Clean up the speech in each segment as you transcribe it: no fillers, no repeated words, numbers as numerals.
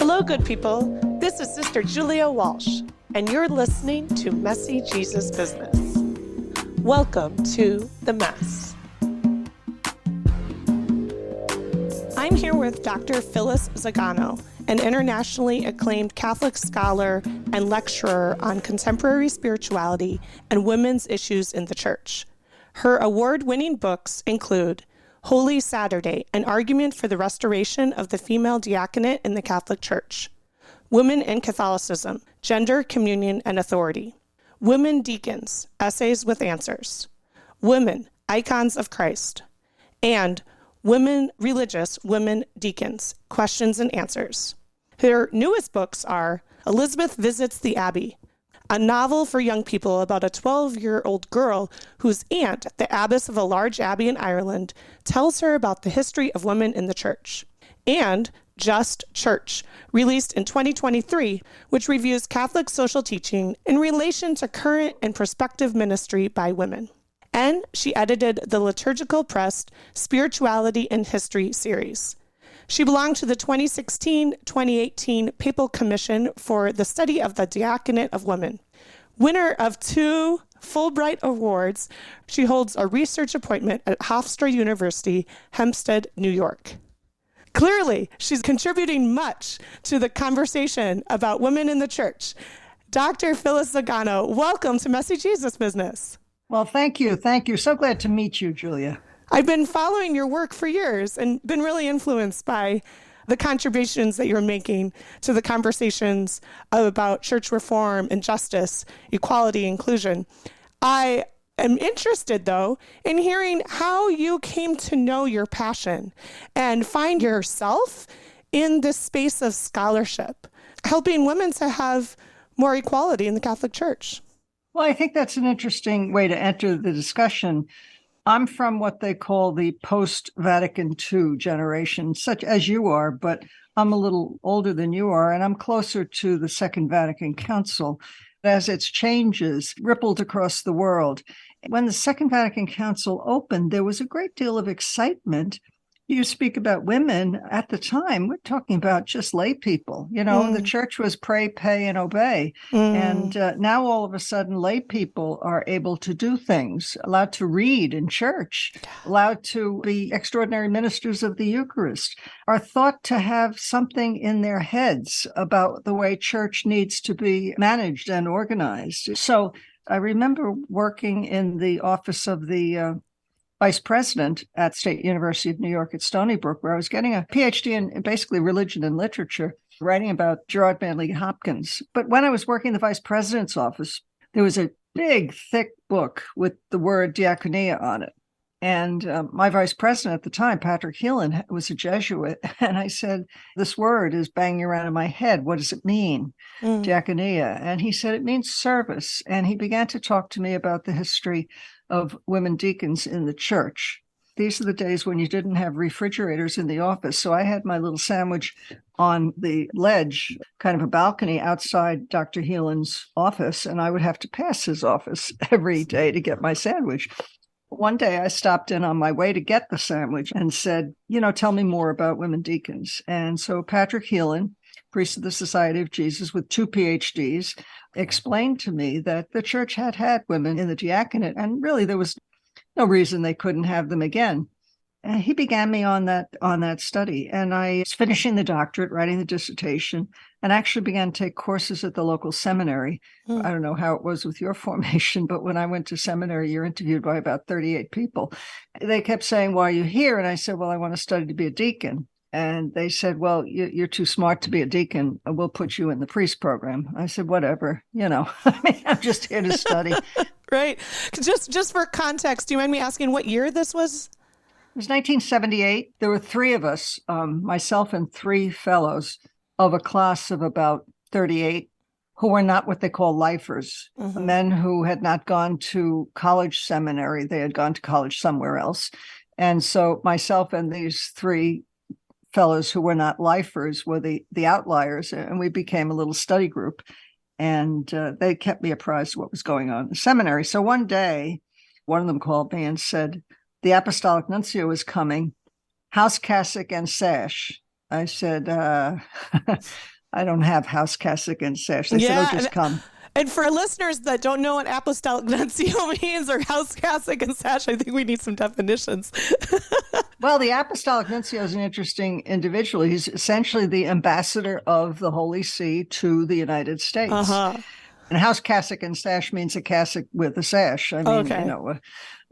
Hello, good people. This is Sister Julia Walsh, and you're listening to Messy Jesus Business. Welcome to the Mess. I'm here with Dr. Phyllis Zagano, an internationally acclaimed Catholic scholar and lecturer on contemporary spirituality and women's issues in the Church. Her award-winning books include Holy Saturday, an argument for the restoration of the female diaconate in the Catholic Church. Women in Catholicism, Gender, Communion, and Authority. Women Deacons, Essays with Answers. Women, Icons of Christ. And Women Religious, Women Deacons, Questions and Answers. Her newest books are Elizabeth Visits the Abbey, a novel for young people about a 12-year-old girl whose aunt, the abbess of a large abbey in Ireland, tells her about the history of women in the Church. And Just Church, released in 2023, which reviews Catholic social teaching in relation to current and prospective ministry by women. And she edited the Liturgical Press Spirituality and History series. She belonged to the 2016-2018 Papal Commission for the Study of the Diaconate of Women. Winner of 2 Fulbright Awards, she holds a research appointment at Hofstra University, Hempstead, New York. Clearly, she's contributing much to the conversation about women in the Church. Dr. Phyllis Zagano, welcome to Messy Jesus Business. Well, thank you. Thank you. So glad to meet you, Julia. I've been following your work for years and been really influenced by the contributions that you're making to the conversations about church reform and justice, equality, inclusion. I am interested, though, in hearing how you came to know your passion and find yourself in this space of scholarship, helping women to have more equality in the Catholic Church. Well, I think that's an interesting way to enter the discussion. I'm from what they call the post-Vatican II generation, such as you are, but I'm a little older than you are, and I'm closer to the Second Vatican Council as its changes rippled across the world. When the Second Vatican Council opened, there was a great deal of excitement. You speak about women at the time, we're talking about just lay people. The church was pray, pay, and obey. And now all of a sudden, lay people are able to do things, allowed to read in church, allowed to be extraordinary ministers of the Eucharist, are thought to have something in their heads about the way church needs to be managed and organized. So I remember working in the office of the vice president at State University of New York at Stony Brook, where I was getting a PhD in basically religion and literature, writing about Gerard Manley Hopkins. But when I was working in the vice president's office, there was a big, thick book with the word diaconia on it. And my vice president at the time, Patrick Heelan, was a Jesuit. And I said, this word is banging around in my head. What does it mean, diaconia? And he said, it means service. And he began to talk to me about the history of women deacons in the church. These are the days when you didn't have refrigerators in the office. So I had my little sandwich on the ledge, kind of a balcony outside Dr. Heelan's office, and I would have to pass his office every day to get my sandwich. One day I stopped in on my way to get the sandwich and said, tell me more about women deacons. And so Patrick Heelan, priest of the Society of Jesus with 2 PhDs, explained to me that the church had women in the diaconate, and really there was no reason they couldn't have them again. And he began me on that study, and I was finishing the doctorate, writing the dissertation, and actually began to take courses at the local seminary. I don't know how it was with your formation, but when I went to seminary, you're interviewed by about 38 people. They kept saying, why are you here? And I said, well, I want to study to be a deacon. And they said, well, you're too smart to be a deacon. We'll put you in the priest program. I said, whatever, I'm just here to study. Right. Just for context, do you mind me asking what year this was? It was 1978. There were 3 of us, myself and 3 fellows of a class of about 38 who were not what they call lifers, men who had not gone to college seminary. They had gone to college somewhere else. And so myself and these 3 fellows who were not lifers were the outliers, and we became a little study group, and they kept me apprised of what was going on in the seminary. So one day, one of them called me and said, the apostolic nuncio is coming, house cassock and sash. I said, I don't have house cassock and sash. They said, oh, just come. And for listeners that don't know what apostolic nuncio means or house cassock and sash, I think we need some definitions. Well, the apostolic nuncio is an interesting individual. He's essentially the ambassador of the Holy See to the United States. Uh-huh. And house cassock and sash means a cassock with a sash. I mean,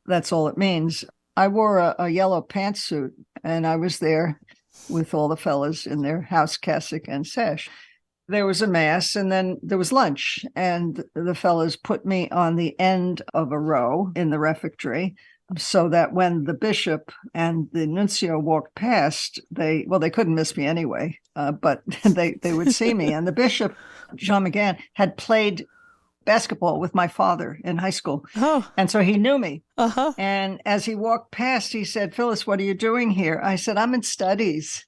that's all it means. I wore a yellow pantsuit, and I was there with all the fellas in their house cassock and sash. There was a mass, and then there was lunch, and the fellas put me on the end of a row in the refectory so that when the bishop and the nuncio walked past, they couldn't miss me anyway, but they would see me. And the bishop, Jean McGann, had played basketball with my father in high school. Oh. And so he knew me. Uh-huh. And as he walked past, he said, Phyllis, what are you doing here? I said, I'm in studies.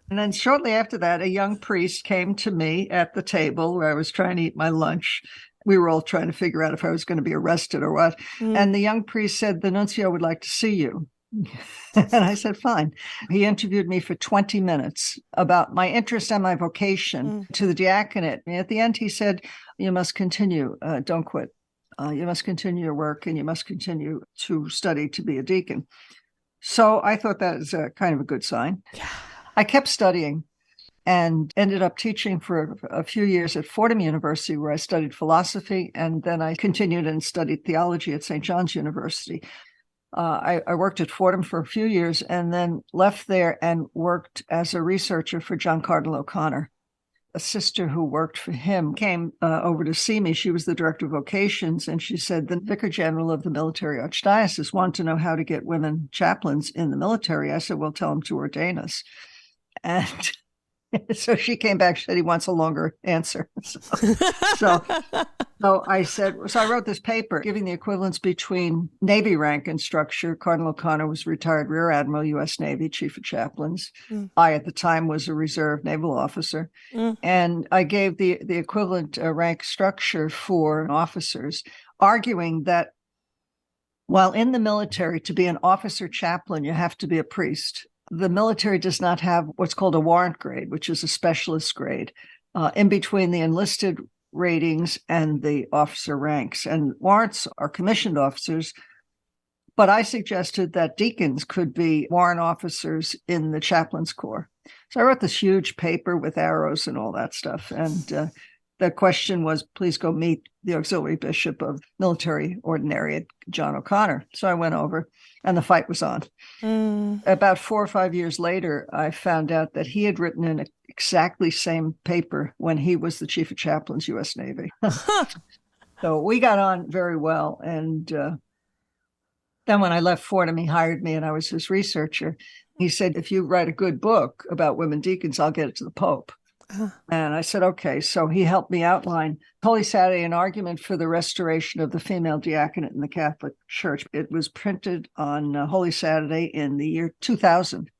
And then shortly after that, a young priest came to me at the table where I was trying to eat my lunch. We were all trying to figure out if I was going to be arrested or what. And the young priest said, the nuncio would like to see you. And I said, fine. He interviewed me for 20 minutes about my interest and my vocation to the diaconate. And at the end, he said, you must continue. Don't quit. You must continue your work, and you must continue to study to be a deacon. So I thought that was kind of a good sign. Yeah. I kept studying and ended up teaching for a few years at Fordham University, where I studied philosophy, and then I continued and studied theology at St. John's University. I worked at Fordham for a few years and then left there and worked as a researcher for John Cardinal O'Connor. A sister who worked for him came over to see me. She was the director of vocations, and she said the Vicar General of the Military Archdiocese wanted to know how to get women chaplains in the military. I said, well, tell him to ordain us. And so she came back, she said he wants a longer answer. So I said, so I wrote this paper giving the equivalence between Navy rank and structure. Cardinal O'Connor was retired Rear Admiral, U.S. Navy, Chief of Chaplains. I, at the time, was a reserve naval officer. And I gave the equivalent rank structure for officers, arguing that while in the military, to be an officer chaplain, you have to be a priest. The military does not have what's called a warrant grade, which is a specialist grade, in between the enlisted ratings and the officer ranks. And warrants are commissioned officers, but I suggested that deacons could be warrant officers in the chaplain's corps. So I wrote this huge paper with arrows and all that stuff. And the question was, please go meet the auxiliary bishop of military ordinariate, John O'Connor. So I went over, and the fight was on. About 4 or 5 years later, I found out that he had written an exactly same paper when he was the chief of chaplains, U.S. Navy. So we got on very well. And then when I left Fordham, he hired me, and I was his researcher. He said, if you write a good book about women deacons, I'll get it to the Pope. And I said, okay. So he helped me outline Holy Saturday, an argument for the restoration of the female diaconate in the Catholic Church. It was printed on Holy Saturday in the year 2000,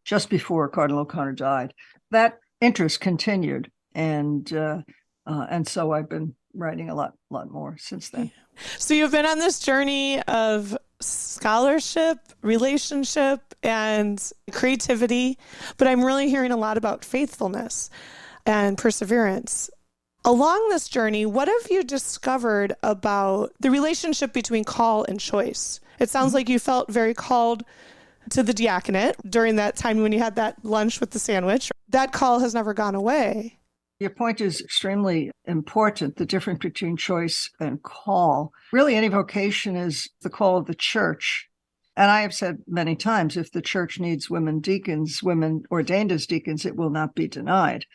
just before Cardinal O'Connor died. That interest continued. And so I've been writing a lot more since then. So you've been on this journey of scholarship, relationship, and creativity, but I'm really hearing a lot about faithfulness and perseverance. Along this journey, what have you discovered about the relationship between call and choice? It sounds like you felt very called to the diaconate during that time when you had that lunch with the sandwich. That call has never gone away. Your point is extremely important, the difference between choice and call. Really, any vocation is the call of the church. And I have said many times, if the church needs women deacons, women ordained as deacons, it will not be denied.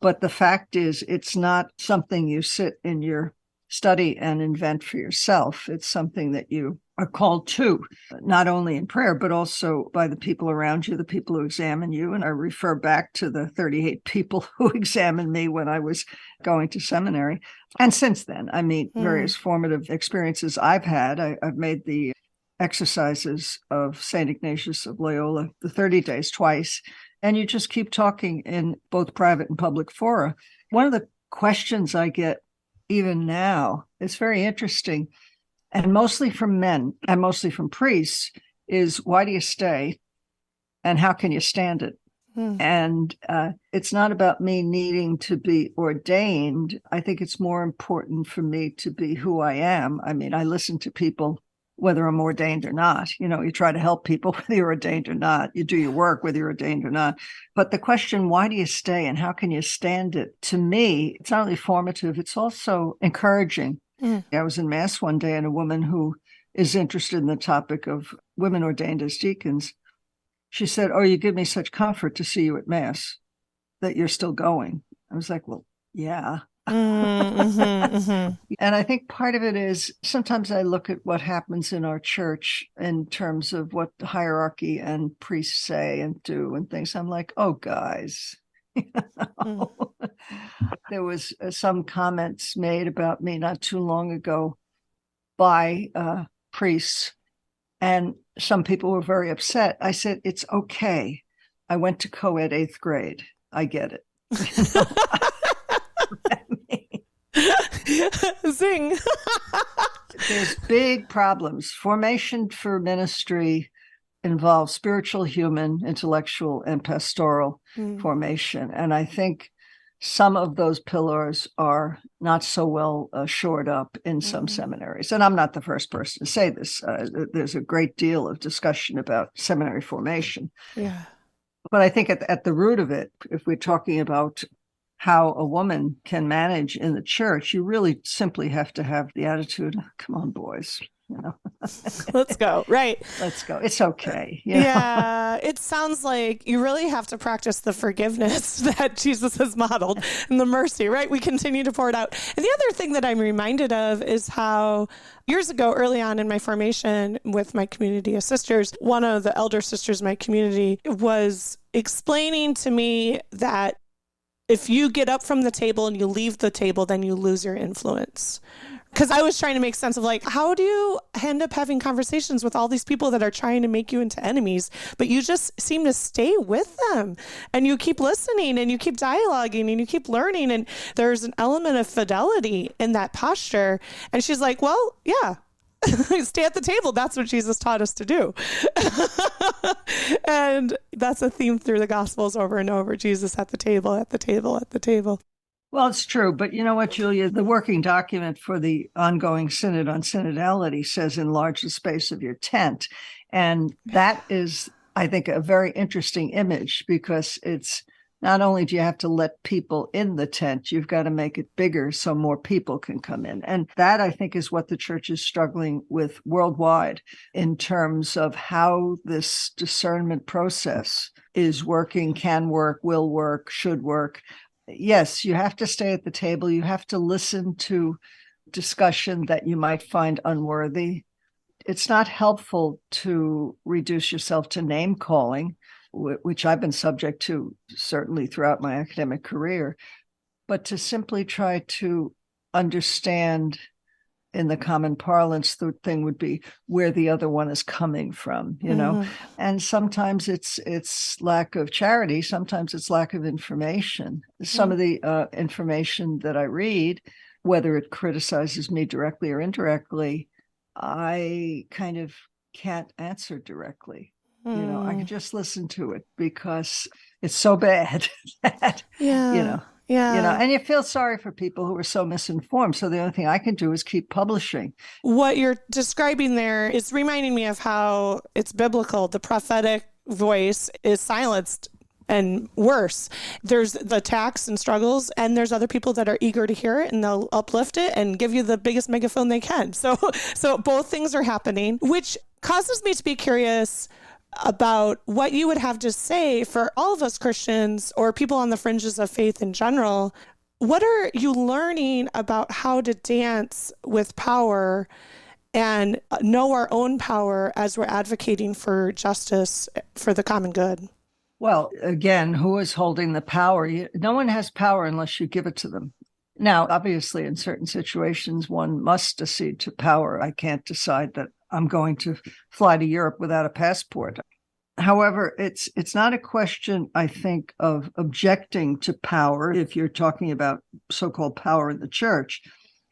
But the fact is, it's not something you sit in your study and invent for yourself. It's something that you are called to, not only in prayer, but also by the people around you, the people who examine you. And I refer back to the 38 people who examined me when I was going to seminary. And since then, I mean, various formative experiences I've had. I've made the exercises of St. Ignatius of Loyola, the 30 days twice. And you just keep talking in both private and public fora. One of the questions I get even now, it's very interesting, and mostly from men and mostly from priests, is why do you stay and how can you stand it? And it's not about me needing to be ordained. I think it's more important for me to be who I am. I mean, I listen to people, whether I'm ordained or not. You know, you try to help people whether you're ordained or not. You do your work whether you're ordained or not. But the question, why do you stay and how can you stand it? To me, it's not only formative, it's also encouraging. I was in Mass one day and a woman who is interested in the topic of women ordained as deacons, she said, "Oh, you give me such comfort to see you at Mass that you're still going." I was like, well, yeah. And I think part of it is sometimes I look at what happens in our church in terms of what the hierarchy and priests say and do and things. I'm like, oh, guys. There was some comments made about me not too long ago by priests, and some people were very upset. I said, it's okay. I went to co-ed 8th grade. I get it. Zing. There's big problems. Formation for ministry involves spiritual, human, intellectual, and pastoral formation. And I think some of those pillars are not so well shored up in some seminaries. And I'm not the first person to say this. There's a great deal of discussion about seminary formation. Yeah. But I think at the root of it, if we're talking about how a woman can manage in the church, you really simply have to have the attitude, come on, boys, you know. Let's go. Right. Let's go. It's okay. Yeah. It sounds like you really have to practice the forgiveness that Jesus has modeled and the mercy, right? We continue to pour it out. And the other thing that I'm reminded of is how years ago, early on in my formation with my community of sisters, one of the elder sisters in my community was explaining to me that if you get up from the table and you leave the table, then you lose your influence. Because I was trying to make sense of like, how do you end up having conversations with all these people that are trying to make you into enemies, but you just seem to stay with them and you keep listening and you keep dialoguing and you keep learning. And there's an element of fidelity in that posture. And she's like, well, yeah. Stay at the table. That's what Jesus taught us to do. And that's a theme through the Gospels over and over. Jesus at the table, at the table, at the table. Well, it's true. But you know what, Julia? The working document for the ongoing synod on synodality says enlarge the space of your tent. And that is, I think, a very interesting image because it's not only do you have to let people in the tent, you've got to make it bigger so more people can come in. And that, I think, is what the church is struggling with worldwide in terms of how this discernment process is working, can work, will work, should work. Yes, you have to stay at the table. You have to listen to discussion that you might find unworthy. It's not helpful to reduce yourself to name calling, which I've been subject to certainly throughout my academic career, but to simply try to understand in the common parlance, the thing would be where the other one is coming from, you know, and sometimes it's lack of charity. Sometimes it's lack of information. Some of the information that I read, whether it criticizes me directly or indirectly, I kind of can't answer directly. You know, I can just listen to it because it's so bad that, you know, and you feel sorry for people who are so misinformed. So the only thing I can do is keep publishing. What you're describing there is reminding me of how it's biblical. The prophetic voice is silenced and worse. There's the attacks and struggles, and there's other people that are eager to hear it and they'll uplift it and give you the biggest megaphone they can. So both things are happening, which causes me to be curious about what you would have to say for all of us Christians or people on the fringes of faith in general. What are you learning about how to dance with power and know our own power as we're advocating for justice for the common good? Well, again, who is holding the power? No one has power unless you give it to them. Now, obviously, in certain situations, one must accede to power. I can't decide that I'm going to fly to Europe without a passport. However, it's not a question, I think, of objecting to power. If you're talking about so-called power in the church,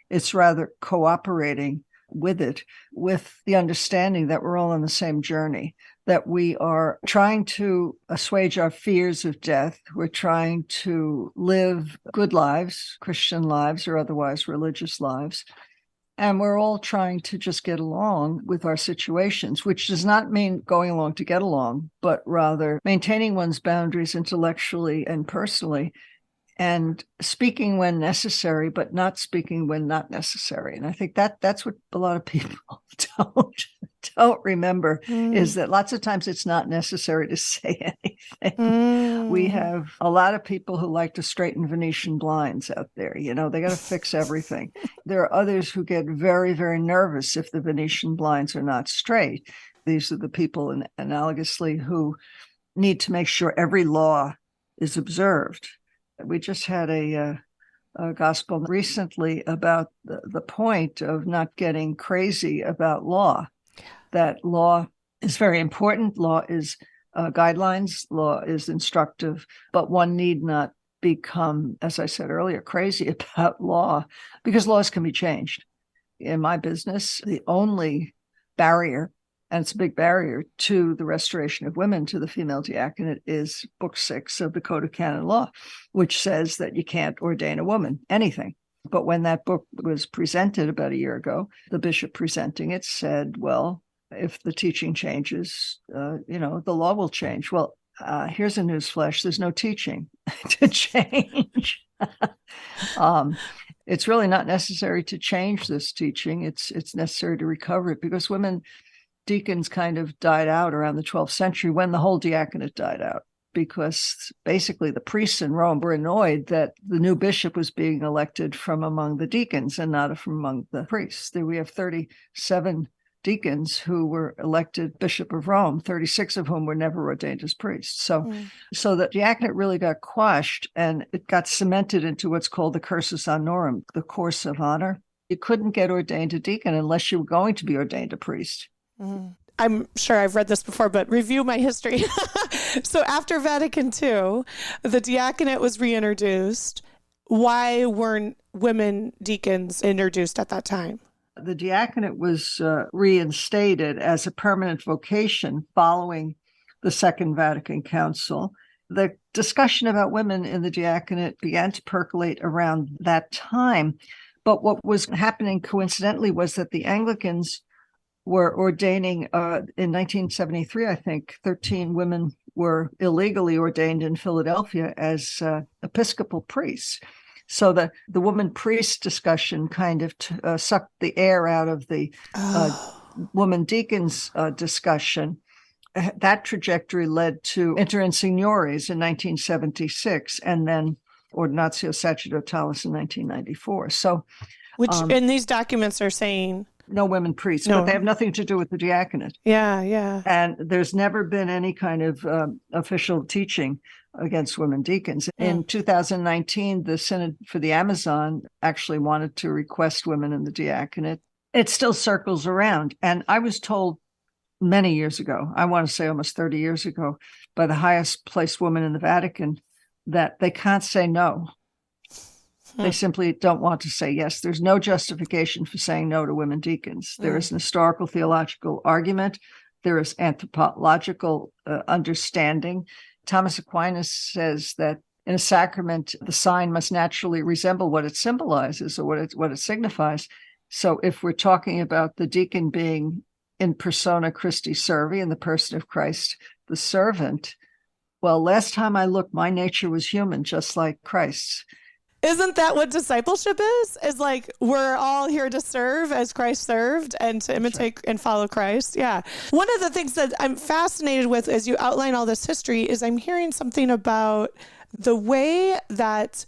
it's rather cooperating with it, with the understanding that we're all on the same journey. that we are trying to assuage our fears of death. We're trying to live good lives, Christian lives or otherwise religious lives. And we're all trying to just get along with our situations, which does not mean going along to get along, but rather maintaining one's boundaries intellectually and personally, and speaking when necessary, but not speaking when not necessary. And I think that's what a lot of people don't remember, is that lots of times it's not necessary to say anything. We have a lot of people who like to straighten Venetian blinds out there. They got to fix everything. There are others who get very, very nervous if the Venetian blinds are not straight. These are the people, analogously, who need to make sure every law is observed. We just had a gospel recently about the point of not getting crazy about law, that law is very important. Law is guidelines. Law is instructive, but one need not become, as I said earlier, crazy about law, because laws can be changed. In my business, the only barrier, and it's a big barrier, to the restoration of women to the female diaconate is Book 6 of the Code of Canon Law, which says that you can't ordain a woman anything. But when that book was presented about a year ago, the bishop presenting it said, well, if the teaching changes, the law will change. Well, here's a newsflash. There's no teaching to change. It's really not necessary to change this teaching. It's necessary to recover it, because women deacons kind of died out around the 12th century when the whole diaconate died out, because basically the priests in Rome were annoyed that the new bishop was being elected from among the deacons and not from among the priests. We have 37 deacons who were elected Bishop of Rome, 36 of whom were never ordained as priests. So the diaconate really got quashed, and it got cemented into what's called the cursus honorum, the course of honor. You couldn't get ordained a deacon unless you were going to be ordained a priest. I'm sure I've read this before, but review my history. So after Vatican II, the diaconate was reintroduced. Why weren't women deacons introduced at that time? The diaconate was reinstated as a permanent vocation following the Second Vatican Council. The discussion about women in the diaconate began to percolate around that time. But what was happening coincidentally was that the Anglicans were ordaining, in 1973, I think, 13 women were illegally ordained in Philadelphia as Episcopal priests. So the woman priest discussion kind of sucked the air out of the woman deacons discussion. That trajectory led to Inter Insignores in 1976, and then Ordinatio Sacerdotalis in 1994. So, which in these documents are saying no women priests, but they have nothing to do with the diaconate. Yeah. And there's never been any kind of official teaching against women deacons. In 2019, the Synod for the Amazon actually wanted to request women in the diaconate. It still circles around. And I was told many years ago, I want to say almost 30 years ago, by the highest placed woman in the Vatican, that they can't say no. They simply don't want to say yes. There's no justification for saying no to women deacons. There is an historical theological argument. There is anthropological understanding. Thomas Aquinas says that in a sacrament, the sign must naturally resemble what it symbolizes or what it signifies. So if we're talking about the deacon being in persona Christi servi, in the person of Christ, the servant, well, last time I looked, my nature was human, just like Christ's. Isn't that what discipleship is? Is like, we're all here to serve as Christ served and to imitate and follow Christ. Yeah. One of the things that I'm fascinated with as you outline all this history is I'm hearing something about the way that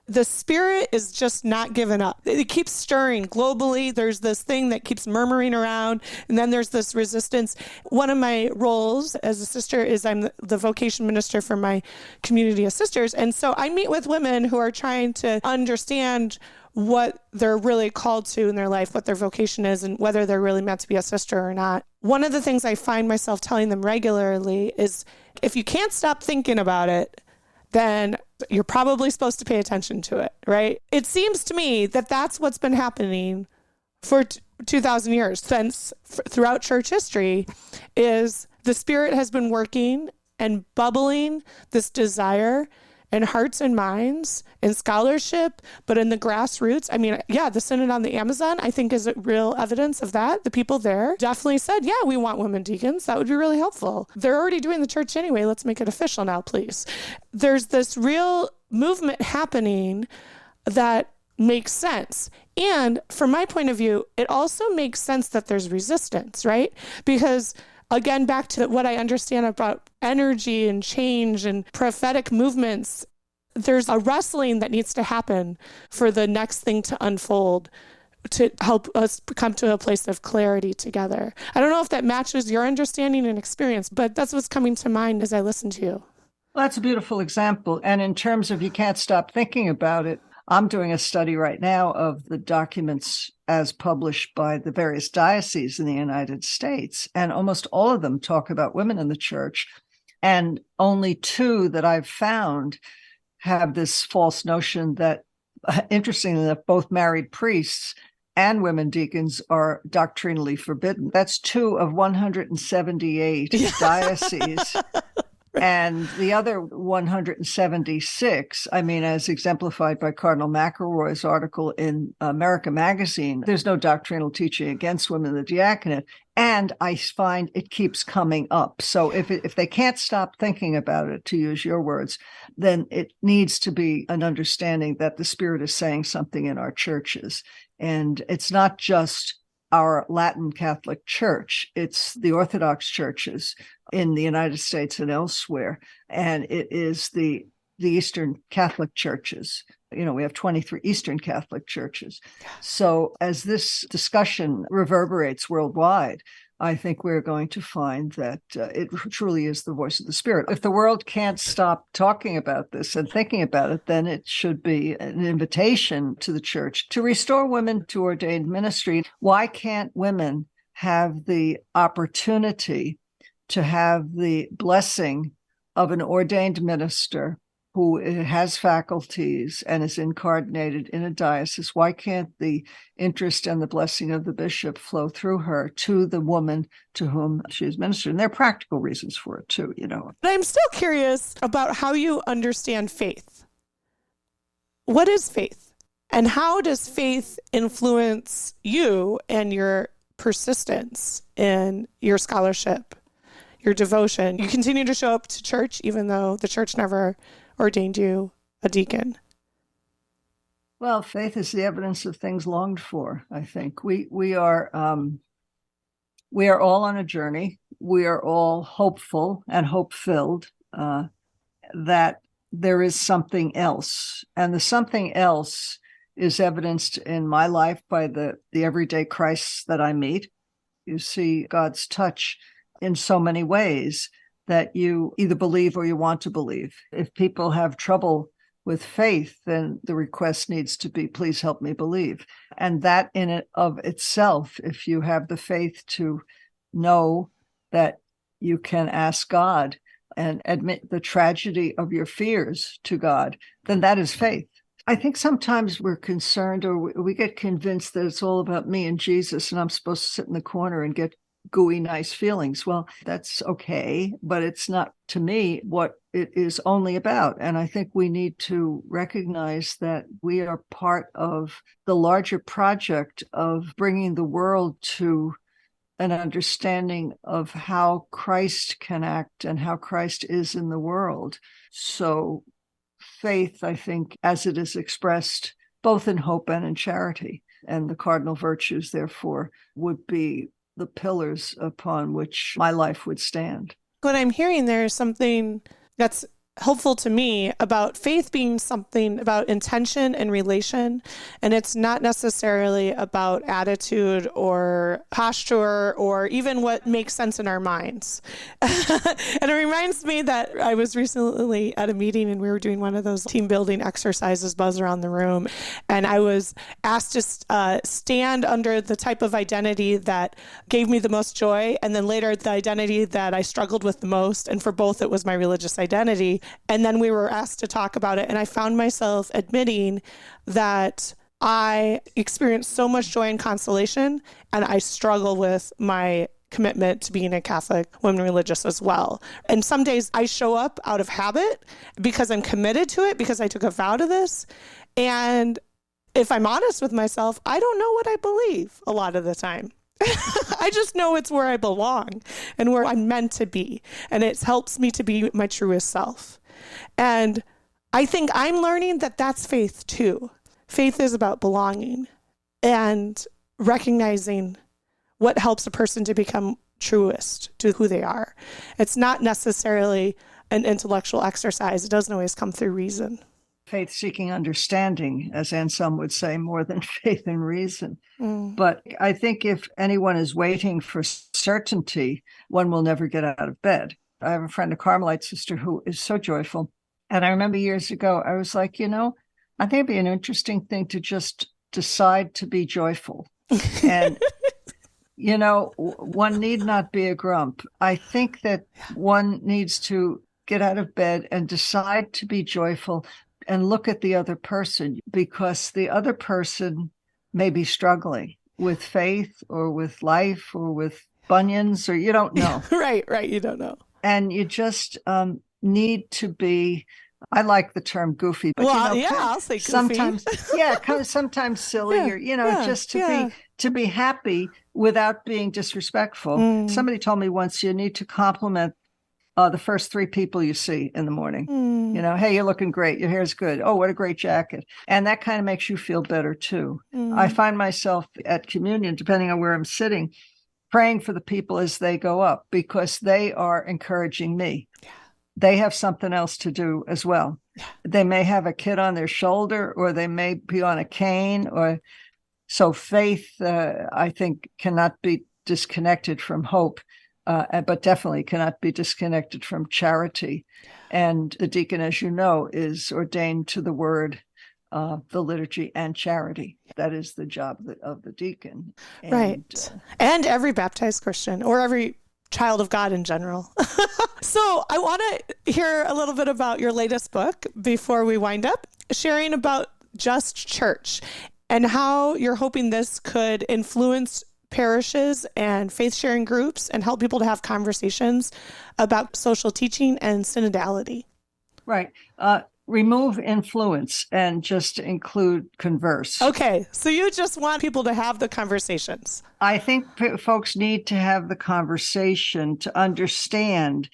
the spirit is just not given up. It keeps stirring globally. There's this thing that keeps murmuring around, and then there's this resistance. One of my roles as a sister is I'm the vocation minister for my community of sisters. And so I meet with women who are trying to understand what they're really called to in their life, what their vocation is, and whether they're really meant to be a sister or not. One of the things I find myself telling them regularly is, if you can't stop thinking about it, then you're probably supposed to pay attention to it, right? It seems to me that that's what's been happening for 2,000 years since throughout church history, is the Spirit has been working and bubbling this desire in hearts and minds, in scholarship, but in the grassroots. I mean, yeah, the Synod on the Amazon, I think, is real evidence of that. The people there definitely said, yeah, we want women deacons. That would be really helpful. They're already doing the church anyway. Let's make it official now, please. There's this real movement happening that makes sense. And from my point of view, it also makes sense that there's resistance, right? Because again, back to what I understand about energy and change and prophetic movements, there's a wrestling that needs to happen for the next thing to unfold to help us come to a place of clarity together. I don't know if that matches your understanding and experience, but that's what's coming to mind as I listen to you. Well, that's a beautiful example. And in terms of you can't stop thinking about it, I'm doing a study right now of the documents as published by the various dioceses in the United States. And almost all of them talk about women in the church. And only 2 that I've found have this false notion that, interestingly enough, both married priests and women deacons are doctrinally forbidden. That's 2 of 178 dioceses. And the other 176, I mean, as exemplified by Cardinal McElroy's article in America Magazine, there's no doctrinal teaching against women in the diaconate. And I find it keeps coming up. So if they can't stop thinking about it, to use your words, then it needs to be an understanding that the Spirit is saying something in our churches. And it's not just our Latin Catholic Church, it's the Orthodox churches in the United States and elsewhere. And it is the Eastern Catholic churches. You know, we have 23 Eastern Catholic churches. So as this discussion reverberates worldwide, I think we're going to find that it truly is the voice of the Spirit. If the world can't stop talking about this and thinking about it, then it should be an invitation to the church to restore women to ordained ministry. Why can't women have the opportunity to have the blessing of an ordained minister who has faculties and is incarnated in a diocese? Why can't the interest and the blessing of the bishop flow through her to the woman to whom she is ministered? And there are practical reasons for it too, you know. But I'm still curious about how you understand faith. What is faith? And how does faith influence you and your persistence in your scholarship, your devotion? You continue to show up to church even though the church never ordained you a deacon. Well, faith is the evidence of things longed for, I think. We are all on a journey. We are all hopeful and hope-filled that there is something else. And the something else is evidenced in my life by the everyday Christs that I meet. You see God's touch in so many ways that you either believe or you want to believe. If people have trouble with faith, then the request needs to be, please help me believe. And that in and of itself, if you have the faith to know that you can ask God and admit the tragedy of your fears to God, then that is faith. I think sometimes we're concerned or we get convinced that it's all about me and Jesus and I'm supposed to sit in the corner and get gooey, nice feelings. Well, that's okay, but it's not, to me, what it is only about. And I think we need to recognize that we are part of the larger project of bringing the world to an understanding of how Christ can act and how Christ is in the world. So faith, I think, as it is expressed both in hope and in charity, and the cardinal virtues, therefore, would be the pillars upon which my life would stand. What I'm hearing there is something that's helpful to me about faith being something about intention and relation. And it's not necessarily about attitude or posture or even what makes sense in our minds. And it reminds me that I was recently at a meeting and we were doing one of those team building exercises, buzz around the room. And I was asked to stand under the type of identity that gave me the most joy. And then later the identity that I struggled with the most. And for both, it was my religious identity. And then we were asked to talk about it. And I found myself admitting that I experience so much joy and consolation, and I struggle with my commitment to being a Catholic woman religious as well. And some days I show up out of habit because I'm committed to it, because I took a vow to this. And if I'm honest with myself, I don't know what I believe a lot of the time. I just know it's where I belong and where I'm meant to be. And it helps me to be my truest self. And I think I'm learning that that's faith too. Faith is about belonging and recognizing what helps a person to become truest to who they are. It's not necessarily an intellectual exercise. It doesn't always come through reason. Faith seeking understanding, as Anselm would say, more than faith and reason. But I think if anyone is waiting for certainty, one will never get out of bed. I have a friend, a Carmelite sister, who is so joyful. And I remember years ago, I was like, I think it'd be an interesting thing to just decide to be joyful. And one need not be a grump. I think that one needs to get out of bed and decide to be joyful and look at the other person, because the other person may be struggling with faith or with life or with bunions, or you don't know. Right. You don't know. And you just need to be, I like the term goofy, but I'll say goofy. Sometimes, sometimes silly, or just to be happy without being disrespectful. Somebody told me once, you need to compliment the first three people you see in the morning. Hey, you're looking great. Your hair's good. Oh, what a great jacket. And that kind of makes you feel better too. I find myself at communion, depending on where I'm sitting, praying for the people as they go up, because they are encouraging me. Yeah. They have something else to do as well. Yeah. They may have a kid on their shoulder, or they may be on a cane, so faith, I think, cannot be disconnected from hope. But definitely cannot be disconnected from charity. And the deacon, as you know, is ordained to the word, the liturgy, and charity. That is the job of the deacon. Right. And every baptized Christian, or every child of God in general. So I want to hear a little bit about your latest book before we wind up, sharing about Just Church and how you're hoping this could influence parishes and faith-sharing groups and help people to have conversations about social teaching and synodality. Right. Remove influence and just include converse. Okay. So you just want people to have the conversations. I think folks need to have the conversation to understand.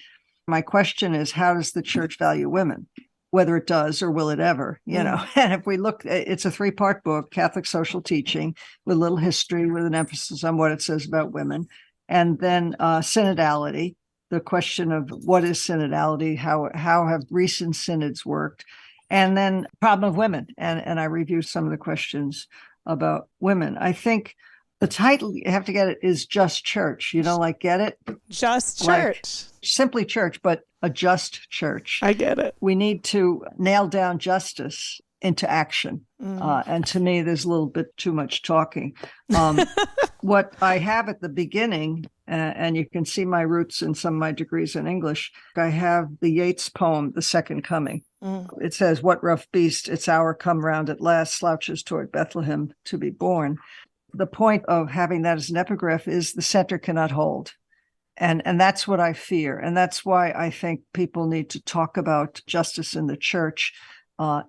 My question is, how does the church value women? Whether it does or will it ever, And if we look, it's a 3-part book, Catholic Social Teaching, with a little history, with an emphasis on what it says about women. And then synodality, the question of what is synodality, how have recent synods worked, and then problem of women. And I review some of the questions about women. I think the title, you have to get it, is Just Church. Get it? Just Church. Simply church, but a just church. I get it. We need to nail down justice into action. And to me, there's a little bit too much talking. What I have at the beginning, and you can see my roots in some of my degrees in English, I have the Yeats poem, The Second Coming. It says, "What rough beast, its hour come round at last, slouches toward Bethlehem to be born." The point of having that as an epigraph is the center cannot hold. And that's what I fear. And that's why I think people need to talk about justice in the church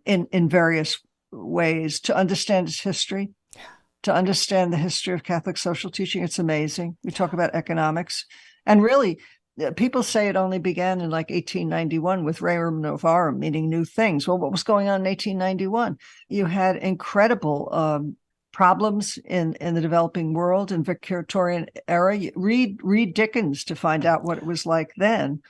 in various ways, to understand its history, to understand the history of Catholic social teaching. It's amazing. We talk about economics. And really, people say it only began in 1891 with Rerum Novarum, meaning new things. Well, what was going on in 1891? You had incredible problems in the developing world in Victorian era. Read Dickens to find out what it was like then.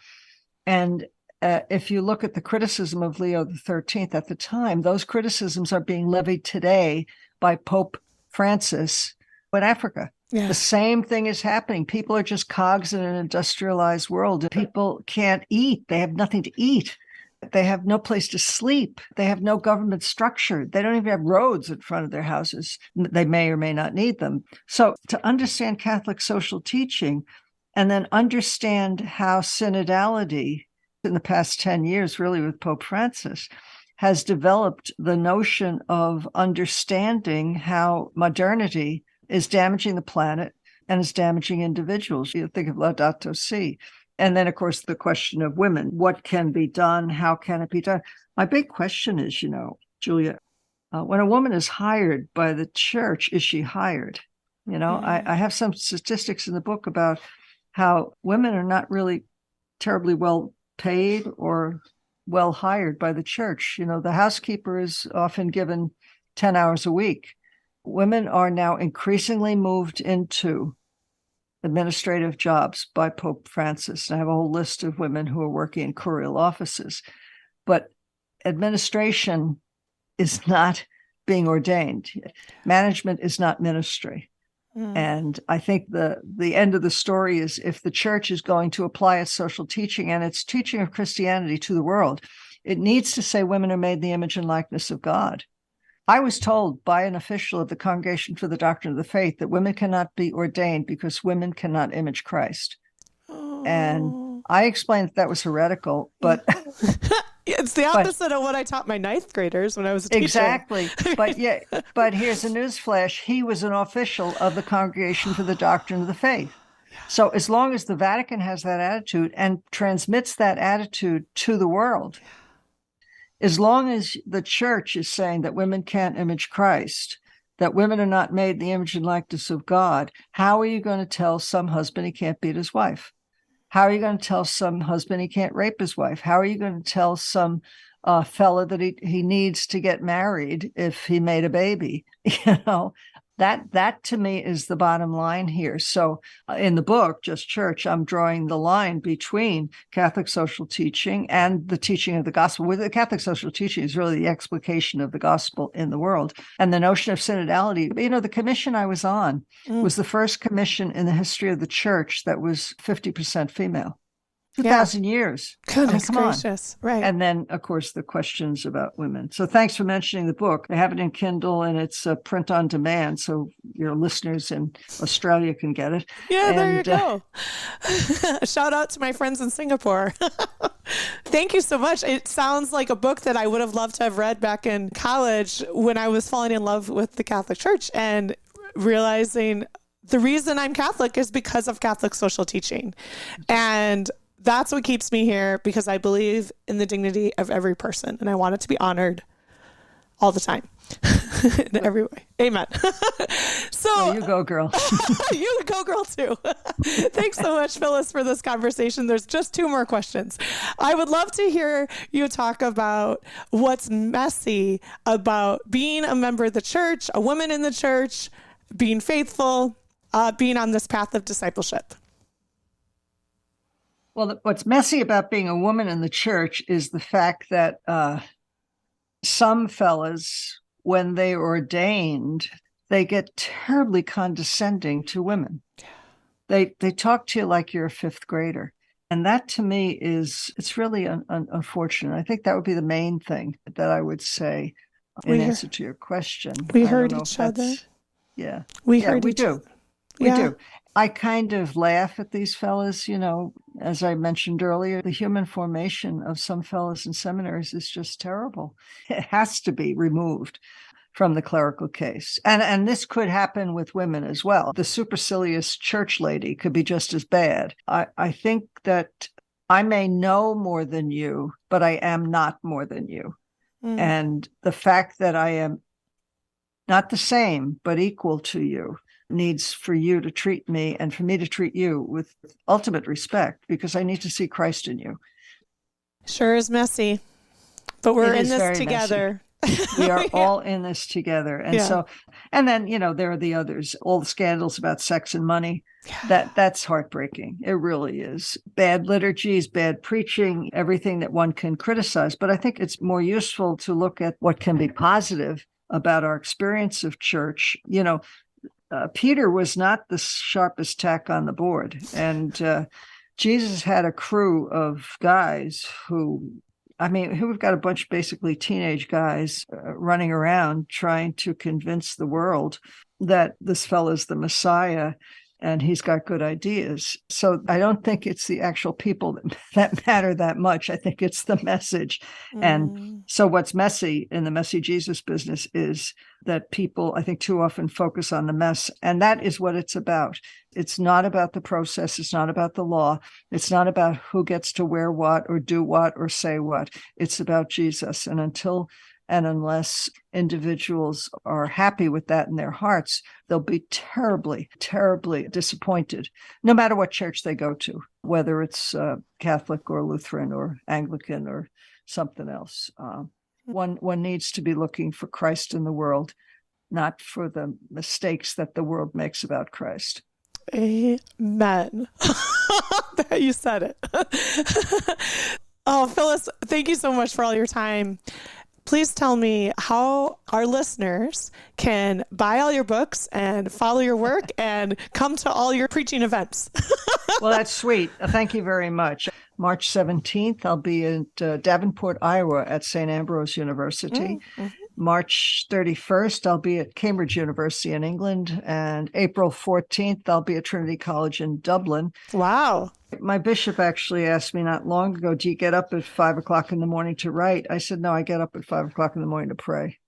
And if you look at the criticism of Leo XIII at the time, those criticisms are being levied today by Pope Francis in Africa. Yeah. The same thing is happening. People are just cogs in an industrialized world. People can't eat. They have nothing to eat. They have no place to sleep. They have no government structure. They don't even have roads in front of their houses. They may or may not need them. So to understand Catholic social teaching and then understand how synodality in the past 10 years, really with Pope Francis, has developed the notion of understanding how modernity is damaging the planet, and is damaging individuals. You think of Laudato Si. And then, of course, the question of women. What can be done? How can it be done? My big question is, Julia, when a woman is hired by the church, is she hired? I have some statistics in the book about how women are not really terribly well paid or well hired by the church. The housekeeper is often given 10 hours a week. Women are now increasingly moved into administrative jobs by Pope Francis. And I have a whole list of women who are working in curial offices. But administration is not being ordained. Management is not ministry. And I think the end of the story is, if the church is going to apply its social teaching and its teaching of Christianity to the world, it needs to say women are made in the image and likeness of God. I was told by an official of the Congregation for the Doctrine of the Faith that women cannot be ordained because women cannot image Christ. And I explained that was heretical, but it's the opposite of what I taught my ninth graders when I was a teacher. Exactly. But here's a newsflash. He was an official of the Congregation for the Doctrine of the Faith. So as long as the Vatican has that attitude and transmits that attitude to the world, as long as the church is saying that women can't image Christ, that women are not made in the image and likeness of God, how are you going to tell some husband he can't beat his wife? How are you going to tell some husband he can't rape his wife? How are you going to tell some fella that he needs to get married if he made a baby? That to me is the bottom line here. So in the book, Just Church, I'm drawing the line between Catholic social teaching and the teaching of the gospel. With the Catholic social teaching is really the explication of the gospel in the world. And the notion of synodality, the commission I was on was the first commission in the history of the church that was 50% female. 2,000 years. Goodness gracious. Right. And then, of course, the questions about women. So thanks for mentioning the book. I have it in Kindle and it's print on demand. So your listeners in Australia can get it. Yeah, there you go. Shout out to my friends in Singapore. Thank you so much. It sounds like a book that I would have loved to have read back in college when I was falling in love with the Catholic Church and realizing the reason I'm Catholic is because of Catholic social teaching. And that's what keeps me here, because I believe in the dignity of every person and I want it to be honored all the time in every way. Amen. So you go, girl. You go, girl, too. Thanks so much, Phyllis, for this conversation. There's just 2 more questions. I would love to hear you talk about what's messy about being a member of the church, a woman in the church, being faithful, being on this path of discipleship. Well, what's messy about being a woman in the church is the fact that some fellas, when they ordained, they get terribly condescending to women. They talk to you like you're a 5th grader. And that to me it's really unfortunate. I think that would be the main thing that I would say in answer to your question. We heard each other. Yeah. We heard each do. other. We do. I kind of laugh at these fellas, as I mentioned earlier, the human formation of some fellas in seminaries is just terrible. It has to be removed from the clerical case. And this could happen with women as well. The supercilious church lady could be just as bad. I think that I may know more than you, but I am not more than you. And the fact that I am not the same, but equal to you, needs for you to treat me and for me to treat you with ultimate respect, because I need to see Christ in you. Sure is messy, but we're in this together. We are all in this together. And then, there are the others, all the scandals about sex and money. That's heartbreaking. It really is. Bad liturgies, bad preaching, everything that one can criticize. But I think it's more useful to look at what can be positive about our experience of church. Peter was not the sharpest tack on the board. And Jesus had a crew of guys who've got a bunch of basically teenage guys running around trying to convince the world that this fellow's the Messiah. and he's got good ideas. So I don't think it's the actual people that matter that much. I think it's the message. And so what's messy in the messy Jesus business is that people, I think, too often focus on the mess. And that is what it's about. It's not about the process. It's not about the law. It's not about who gets to wear what or do what or say what. It's about Jesus. And until and unless individuals are happy with that in their hearts, they'll be terribly, terribly disappointed, no matter what church they go to, whether it's Catholic or Lutheran or Anglican or something else. One needs to be looking for Christ in the world, not for the mistakes that the world makes about Christ. Amen. You said it. Oh, Phyllis, thank you so much for all your time. Please tell me how our listeners can buy all your books and follow your work and come to all your preaching events. Well, that's sweet. Thank you very much. March 17th, I'll be at Davenport, Iowa at St. Ambrose University. March 31st, I'll be at Cambridge University in England. And April 14th, I'll be at Trinity College in Dublin. Wow. My bishop actually asked me not long ago, do you get up at 5 o'clock in the morning to write? I said, no, I get up at 5 o'clock in the morning to pray.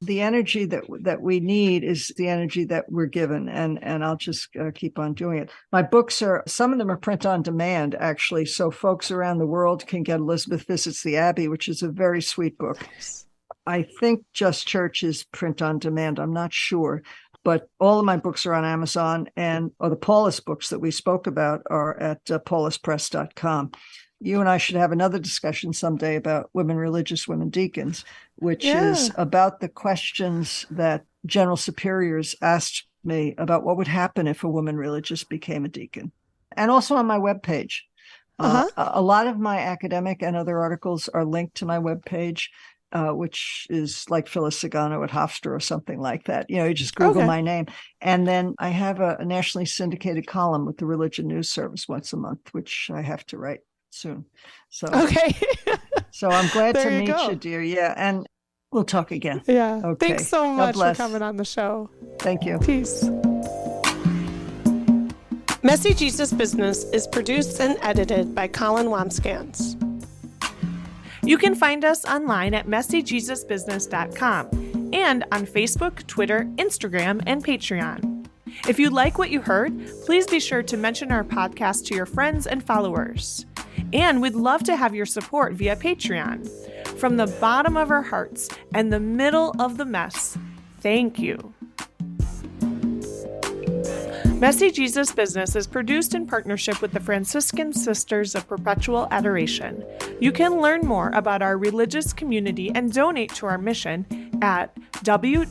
The energy that we need is the energy that we're given, and I'll just keep on doing it. My books some of them are print on demand, actually, so folks around the world can get Elizabeth Visits the Abbey, which is a very sweet book. I think Just Church is print on demand. I'm not sure. But all of my books are on Amazon, or the Paulist books that we spoke about are at paulistpress.com. You and I should have another discussion someday about women religious, women deacons, which is about the questions that general superiors asked me about what would happen if a woman religious became a deacon. And also on my webpage. A lot of my academic and other articles are linked to my webpage. Which is like Phyllis Zagano at Hofstra or something like that. You just Google my name. And then I have a nationally syndicated column with the Religion News Service once a month, which I have to write soon. So so I'm glad to meet you, dear. Yeah, and we'll talk again. Yeah. Okay. Thanks so much for coming on the show. Thank you. Peace. Messy Jesus Business is produced and edited by Colin Wamskans. You can find us online at messyjesusbusiness.com and on Facebook, Twitter, Instagram, and Patreon. If you like what you heard, please be sure to mention our podcast to your friends and followers. And we'd love to have your support via Patreon. From the bottom of our hearts and the middle of the mess, thank you. Messy Jesus Business is produced in partnership with the Franciscan Sisters of Perpetual Adoration. You can learn more about our religious community and donate to our mission at www.fspa.org.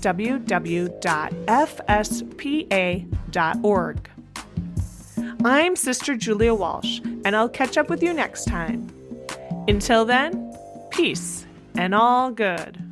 I'm Sister Julia Walsh, and I'll catch up with you next time. Until then, peace and all good.